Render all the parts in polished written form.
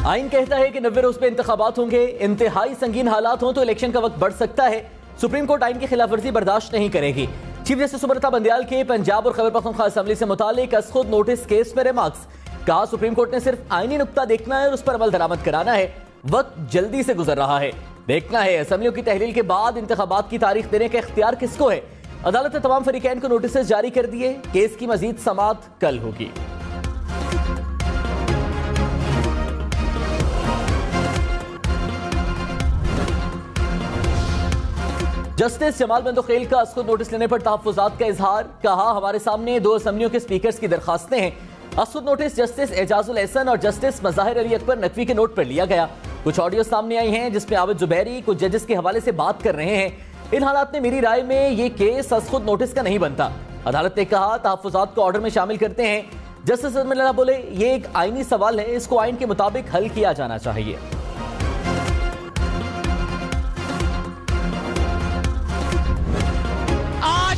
आइन कहता है कि 90 रोज पे इंतखाबात होंगे, इंतहाई संगीन हालात हों तो इलेक्शन का वक्त बढ़ सकता है। सुप्रीम कोर्ट आइन की खिलाफवर्जी बर्दाश्त नहीं करेगी। चीफ जस्टिस सुब्रता बंदयाल के पंजाब और खैबर पख्तूनख्वा असेंबली से मुतालिक खुद नोटिस केस में रिमार्क्स। कहा सुप्रीम कोर्ट ने सिर्फ आईनी नुक्ता देखना है और उस पर अमल दरामद कराना है। वक्त जल्दी से गुजर रहा है, देखना है असेंबलियों की तहलील के बाद इंतखाबात की तारीख देने का इख्तियार किसको है। अदालत ने तमाम फरीकैन को नोटिस जारी कर दिए। केस की मजीद समाअत कल होगी। जस्टिस जमाल बंदोखेल का असखुद नोटिस लेने पर तहफ्फुजात का इजहार। कहा हमारे सामने 2 असेंबलियों के स्पीकर्स की दरखास्तें हैं। असखुद नोटिस जस्टिस एजाजुल एहसन और जस्टिस मज़ाहिर अली अकबर नकवी के नोट पर लिया गया। कुछ ऑडियो सामने आई हैं जिसमें आबिद जुबैरी कुछ जजेस के हवाले से बात कर रहे हैं। इन हालात में मेरी राय में ये केस असखुद नोटिस का नहीं बनता। अदालत ने कहा तहफ्फुजात को ऑर्डर में शामिल करते हैं। जस्टिस अजमल बोले ये एक आईनी सवाल है, इसको आइन के मुताबिक हल किया जाना चाहिए।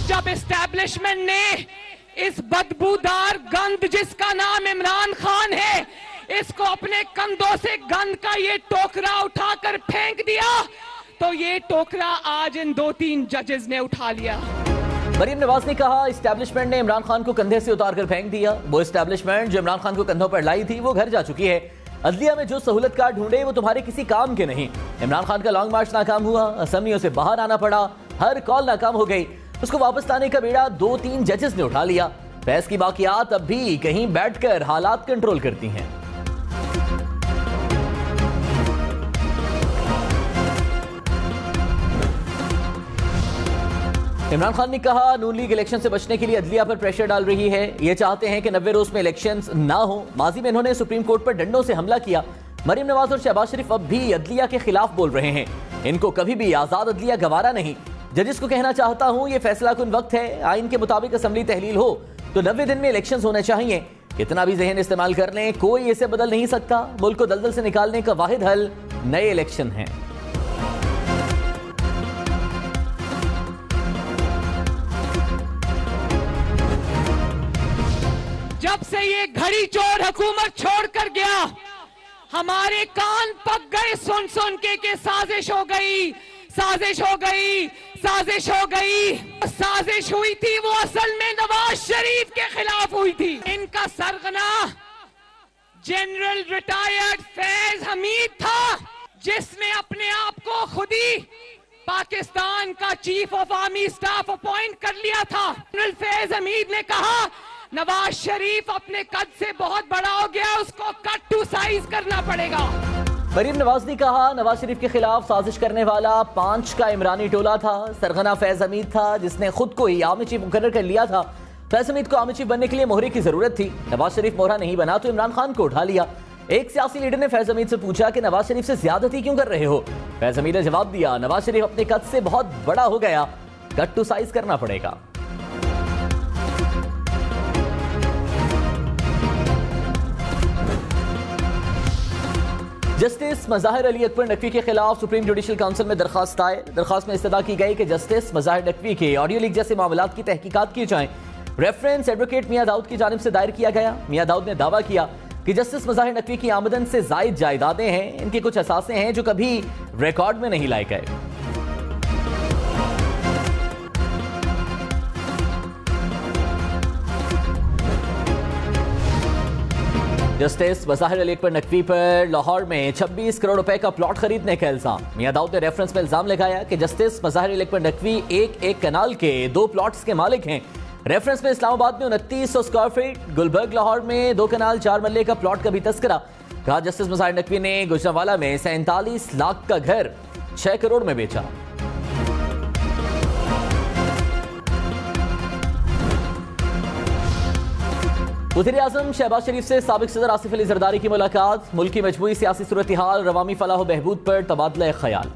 जब एस्टैब्लिशमेंट ने इस बदबूदार गंद जिसका नाम इमरान खान है, इसको अपने कंधों से गंद का ये टोकरा उठाकर फेंक दिया, तो ये टोकरा आज इन 2-3 जजेस ने उठा लिया। मरीम नवाज ने कहा इस्टेब्लिशमेंट ने इमरान खान को कंधे से उतार कर फेंक दिया। वो इस्टेब्लिशमेंट जो इमरान खान को कंधों पर लाई थी वो घर जा चुकी है। अदलिया में जो सहूलत कार ढूंढे वो तुम्हारे किसी काम के नहीं। इमरान खान का लॉन्ग मार्च नाकाम हुआ, असेंबलियों से बाहर आना पड़ा, हर कॉल नाकाम हो गई। उसको वापस लाने का बेड़ा 2-3 जजेस ने उठा लिया। फैज की बाकियात अब भी कहीं बैठकर हालात कंट्रोल करती हैं। इमरान खान ने कहा नून लीग इलेक्शन से बचने के लिए अदलिया पर प्रेशर डाल रही है। ये चाहते हैं कि 90 रोज में इलेक्शंस ना हो। माजी में इन्होंने सुप्रीम कोर्ट पर डंडों से हमला किया। मरीम नवाज और शहबाज शरीफ अब भी अदलिया के खिलाफ बोल रहे हैं। इनको कभी भी आजाद अदलिया गवारा नहीं। जजेस को कहना चाहता हूं ये फैसला कुन वक्त है। आइन के मुताबिक असेंबली तहलील हो तो 90 दिन में इलेक्शंस होने चाहिए। कितना भी जहन इस्तेमाल कर लें कोई इसे बदल नहीं सकता। मुल्क को दलदल से निकालने का वाहिद हल नए इलेक्शन हैं। जब से ये घड़ी चोर हुकूमत छोड़कर गया, हमारे कान पक गए सुन सुन के साजिश हो गई, साजिश हो गई, साजिश हो गई। साजिश हुई थी वो असल में नवाज शरीफ के खिलाफ हुई थी। इनका सरगना जनरल रिटायर्ड फैज हमीद था, जिसने अपने आप को खुद ही पाकिस्तान का chief of army staff appoint कर लिया था। जनरल फैज हमीद ने कहा नवाज शरीफ अपने कद से बहुत बड़ा हो गया, उसको कट टू साइज करना पड़ेगा। मरीम नवाज ने कहा नवाज शरीफ के खिलाफ साजिश करने वाला 5 का इमरानी टोला था। सरगना फैज हमीद था जिसने खुद को ही आर्मी चीफ मुकर्रर कर लिया था। फैज हमीद को आर्मी चीफ बनने के लिए मोहरे की जरूरत थी। नवाज शरीफ मोहरा नहीं बना तो इमरान खान को उठा लिया। एक सियासी लीडर ने फैज हमीद से पूछा कि नवाज शरीफ से ज्यादती क्यों कर रहे हो। फैज हमीद ने जवाब दिया नवाज शरीफ अपने कद से बहुत बड़ा हो गया, कट टू साइज करना पड़ेगा। जस्टिस मज़ाहिर अली अकबर नकवी के खिलाफ सुप्रीम जुडिशल काउंसिल में दरखास्त आए। दरखास्त में इस्तदा की गई कि जस्टिस मज़ाहिर नकवी के ऑडियो लीक जैसे मामलात की तहकीकात की जाएं। रेफरेंस एडवोकेट मियां दाऊद की जानिब से दायर किया गया। मियां दाऊद ने दावा किया कि जस्टिस मज़ाहिर नकवी की आमदन से जायद जायदादें हैं, इनके कुछ असासे हैं जो कभी रिकॉर्ड में नहीं लाए गए। जस्टिस मज़ाहिर अली अकबर नकवी पर लाहौर में 26 करोड़ रुपए का प्लॉट खरीदने का इल्जाम। मियां दाऊद ने रेफरेंस में इल्जाम लगाया कि जस्टिस मज़ाहिर अली अकबर नकवी एक कनाल के 2 प्लॉट्स के मालिक हैं। रेफरेंस में इस्लामाबाद में 2900 स्क्वायर फीट, गुलबर्ग लाहौर में 2 कनाल 4 मरले का प्लॉट का भी तस्करा। कहा जस्टिस मज़ाहिर नकवी ने गुजरांवाला में 47 लाख का घर 6 करोड़ में बेचा। वज़ीर-ए-आज़म शहबाज शरीफ से साबिक सदर आसिफ अली जरदारी की मुलाकात। मुल्क की मजबूरी सियासी सूरत हाल और अवामी फलाह बहबूद पर तबादला ख्याल।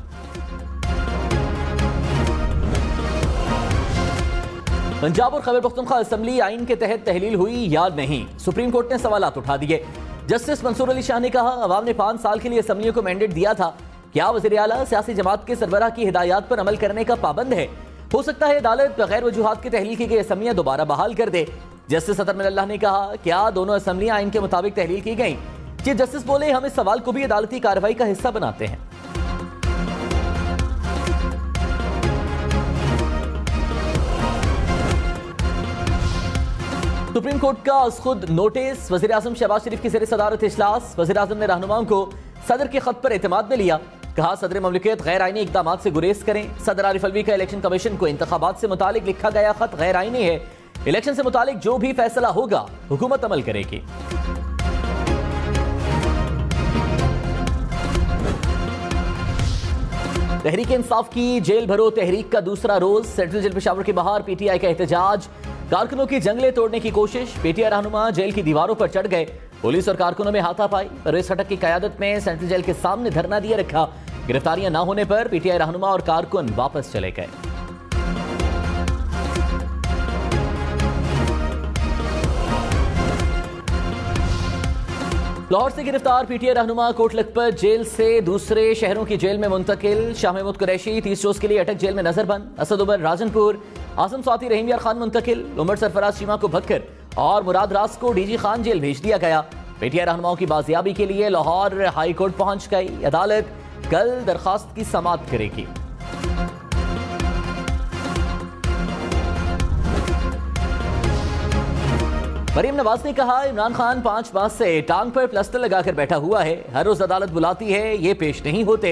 पंजाब और खैबर पख्तूनख्वा असेंबली आइन के तहत तहलील हुई या नहीं, सुप्रीम कोर्ट ने सवालात उठा दिए। जस्टिस मंसूर अली शाह ने कहा अवाम ने 5 साल के लिए असेंबलियों को मैंडेट दिया था, क्या वज़ीर आला सियासी जमात के सरबराह की हिदायत पर अमल करने का पाबंद है? हो सकता है अदालत बगैर वजूहात की तहलील की गई असेंबलियां दोबारा बहाल कर दे। जस्टिस अतर मिल्लाह ने कहा क्या दोनों असेंबलियां आइन के मुताबिक तहलील की गई? चीफ जस्टिस बोले, हम इस सवाल को भी अदालती कार्रवाई का हिस्सा बनाते हैं। सुप्रीम कोर्ट का खुद नोटिस, वजीर आजम शहबाज शरीफ की ज़ेर सदारत इजलास। वजीर आजम ने रहनुमाओं को सदर के खत पर एतमाद में लिया। कहा, सदर ममलिकत गैर आईनी इकदाम से गुरेज करें। सदर आरिफ अलवी का इलेक्शन कमीशन को इंतखाबात से मुतालिक लिखा गया खत गैर आईनी है। इलेक्शन से मुतालिक जो भी फैसला होगा हुकूमत अमल करेगी। तहरीक इंसाफ की जेल भरो तहरीक का दूसरा रोज। सेंट्रल जेल पेशावर के बाहर पीटीआई का एहतजाज। कारकुनों की जंगलें तोड़ने की कोशिश। पीटीआई रहनुमा जेल की दीवारों पर चढ़ गए। पुलिस और कारकुनों में हाथापाई। परवेज खटक की कयादत में सेंट्रल जेल के सामने धरना दिए रखा। गिरफ्तारियां न होने पर पीटीआई रहनुमा और कारकुन वापस चले गए। लाहौर से गिरफ्तार पीटीआई रहनुमा कोट लखपत जेल से दूसरे शहरों की जेल में मुंतकिल। शाह महमूद कुरैशी 30 रोज के लिए अटक जेल में नजरबंद। असद उमर राजनपुर, आजम स्वाति रहीम यार खान मुंतकिल। उमर सरफराज शीमा को भक्कर और मुराद रास को डीजी खान जेल भेज दिया गया। पीटीआई रहनुमाओं की बाजियाबी के लिए लाहौर हाई कोर्ट पहुंच गई। अदालत कल दरखास्त की समाअत करेगी। मरीम नवाज ने कहा, इमरान खान 5 माह से टांग पर प्लास्टर लगाकर बैठा हुआ है। हर रोज अदालत बुलाती है, ये पेश नहीं होते।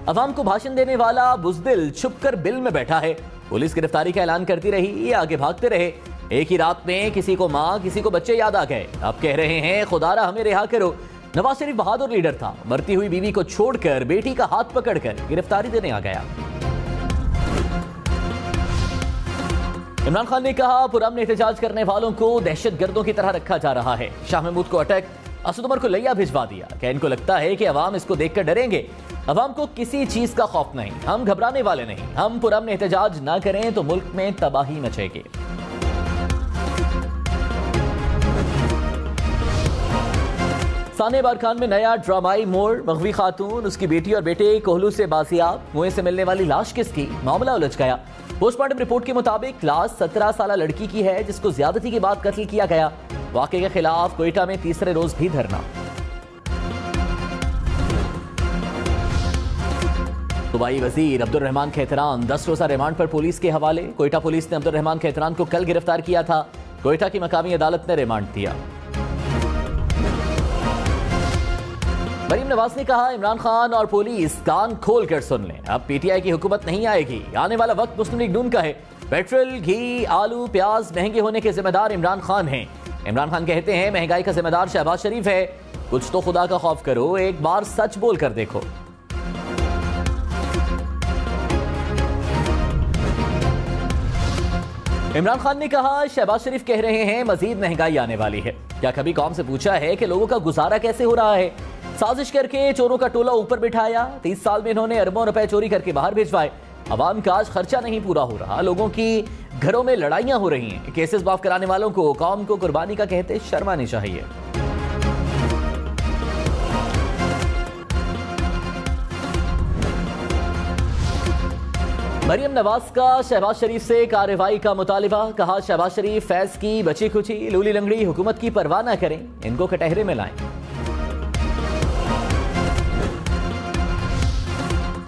अवाम को भाषण देने वाला बुजदिल छुपकर बिल में बैठा है। पुलिस गिरफ्तारी का ऐलान करती रही, ये आगे भागते रहे। एक ही रात में किसी को माँ, किसी को बच्चे याद आ गए। अब कह रहे हैं, खुदारा हमें रिहा करो। नवाज शरीफ बहादुर लीडर था, मरती हुई बीवी को छोड़कर बेटी का हाथ पकड़कर गिरफ्तारी देने आ गया। इमरान खान ने कहा, पुरअमन एहतजाज करने वालों को दहशतगर्दों की तरह रखा जा रहा है। शाह महमूद को अटक, असद उमर को लिया भिजवा दिया। क्या इनको लगता है कि अवाम इसको देखकर डरेंगे? अवाम को किसी चीज का खौफ नहीं, हम घबराने वाले नहीं। हम पुरअमन एहतजाज ना करें तो मुल्क में तबाही मचेगी। सानिया बारखान में नया ड्रामाई मोड़। मगवी खातून, उसकी बेटी और बेटे कोहलू से बाजियाब। कुएं से मिलने वाली लाश किसकी? मामला उलझ गया। पोस्टमार्टम रिपोर्ट के मुताबिक लाश 17 साल लड़की की है, जिसको ज्यादती के बाद कत्ल किया गया। वाकये के खिलाफ कोयटा में तीसरे रोज भी धरना। सूबाई वजीर अब्दुल रहमान खेतरान 10 रोजा रिमांड पर पुलिस के हवाले। कोयटा पुलिस ने अब्दुल रहमान खेतरान को कल गिरफ्तार किया था। कोयटा की मकामी अदालत ने रिमांड दिया। मरीम नवाज ने कहा, इमरान खान और पुलिस कान खोल कर सुन लें, अब पीटीआई की हुकूमत नहीं आएगी। आने वाला वक्त मुस्लिम लीग नून का है। पेट्रोल, घी, आलू, प्याज महंगे होने के जिम्मेदार इमरान खान हैं। इमरान खान कहते हैं, महंगाई का जिम्मेदार शहबाज शरीफ है। कुछ तो खुदा का खौफ करो, एक बार सच बोल कर देखो। इमरान खान ने कहा, शहबाज शरीफ कह रहे हैं मजीद महंगाई आने वाली है। क्या कभी कौम से पूछा है कि लोगों का गुजारा कैसे हो रहा है? साजिश करके चोरों का टोला ऊपर बिठाया। 30 साल में इन्होंने अरबों रुपए चोरी करके बाहर भिजवाए। अवाम का आज खर्चा नहीं पूरा हो रहा, लोगों की घरों में लड़ाइयां हो रही हैं। केसेस माफ कराने वालों को कौम को कुर्बानी का कहते शर्म आनी चाहिए। मरियम नवाज का शहबाज शरीफ से कार्रवाई का मुतालिबा। कहा, शहबाज शरीफ फैज की बची खुची लूली लंगड़ी हुकूमत की परवाह न करें, इनको कटहरे में लाएं।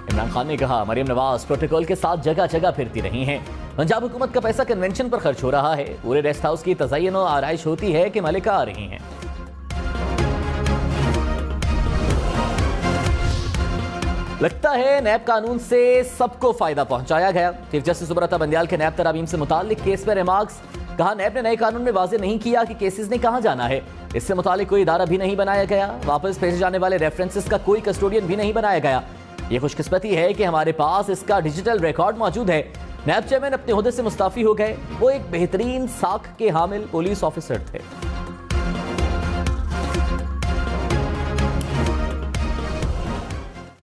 इमरान खान ने कहा, मरियम नवाज प्रोटोकॉल के साथ जगह जगह फिरती रही हैं। पंजाब हुकूमत का पैसा कन्वेंशन पर खर्च हो रहा है। पूरे रेस्ट हाउस की तज़य्युन और आराइश होती है कि मलिका आ रही हैं। लगता है नैब कानून से सबको फायदा पहुंचाया गया। चीफ जस्टिस सुब्रता बंदयाल के नैब तरामीम से मुतालिक केस में रिमार्क्स। कहा, नैब ने नए कानून में वाज़ेह नहीं किया कि केसेस ने कहां जाना है। इससे मुतालिक कोई इदारा भी नहीं बनाया गया। वापस भेजे जाने वाले रेफरेंसेस का कोई कस्टोडियन भी नहीं बनाया गया। ये खुशकिस्मती है कि हमारे पास इसका डिजिटल रिकॉर्ड मौजूद है। नैब चेयरमैन अपने ओहदे से मुस्ताफी हो गए। वो एक बेहतरीन साख के हामिल पुलिस ऑफिसर थे।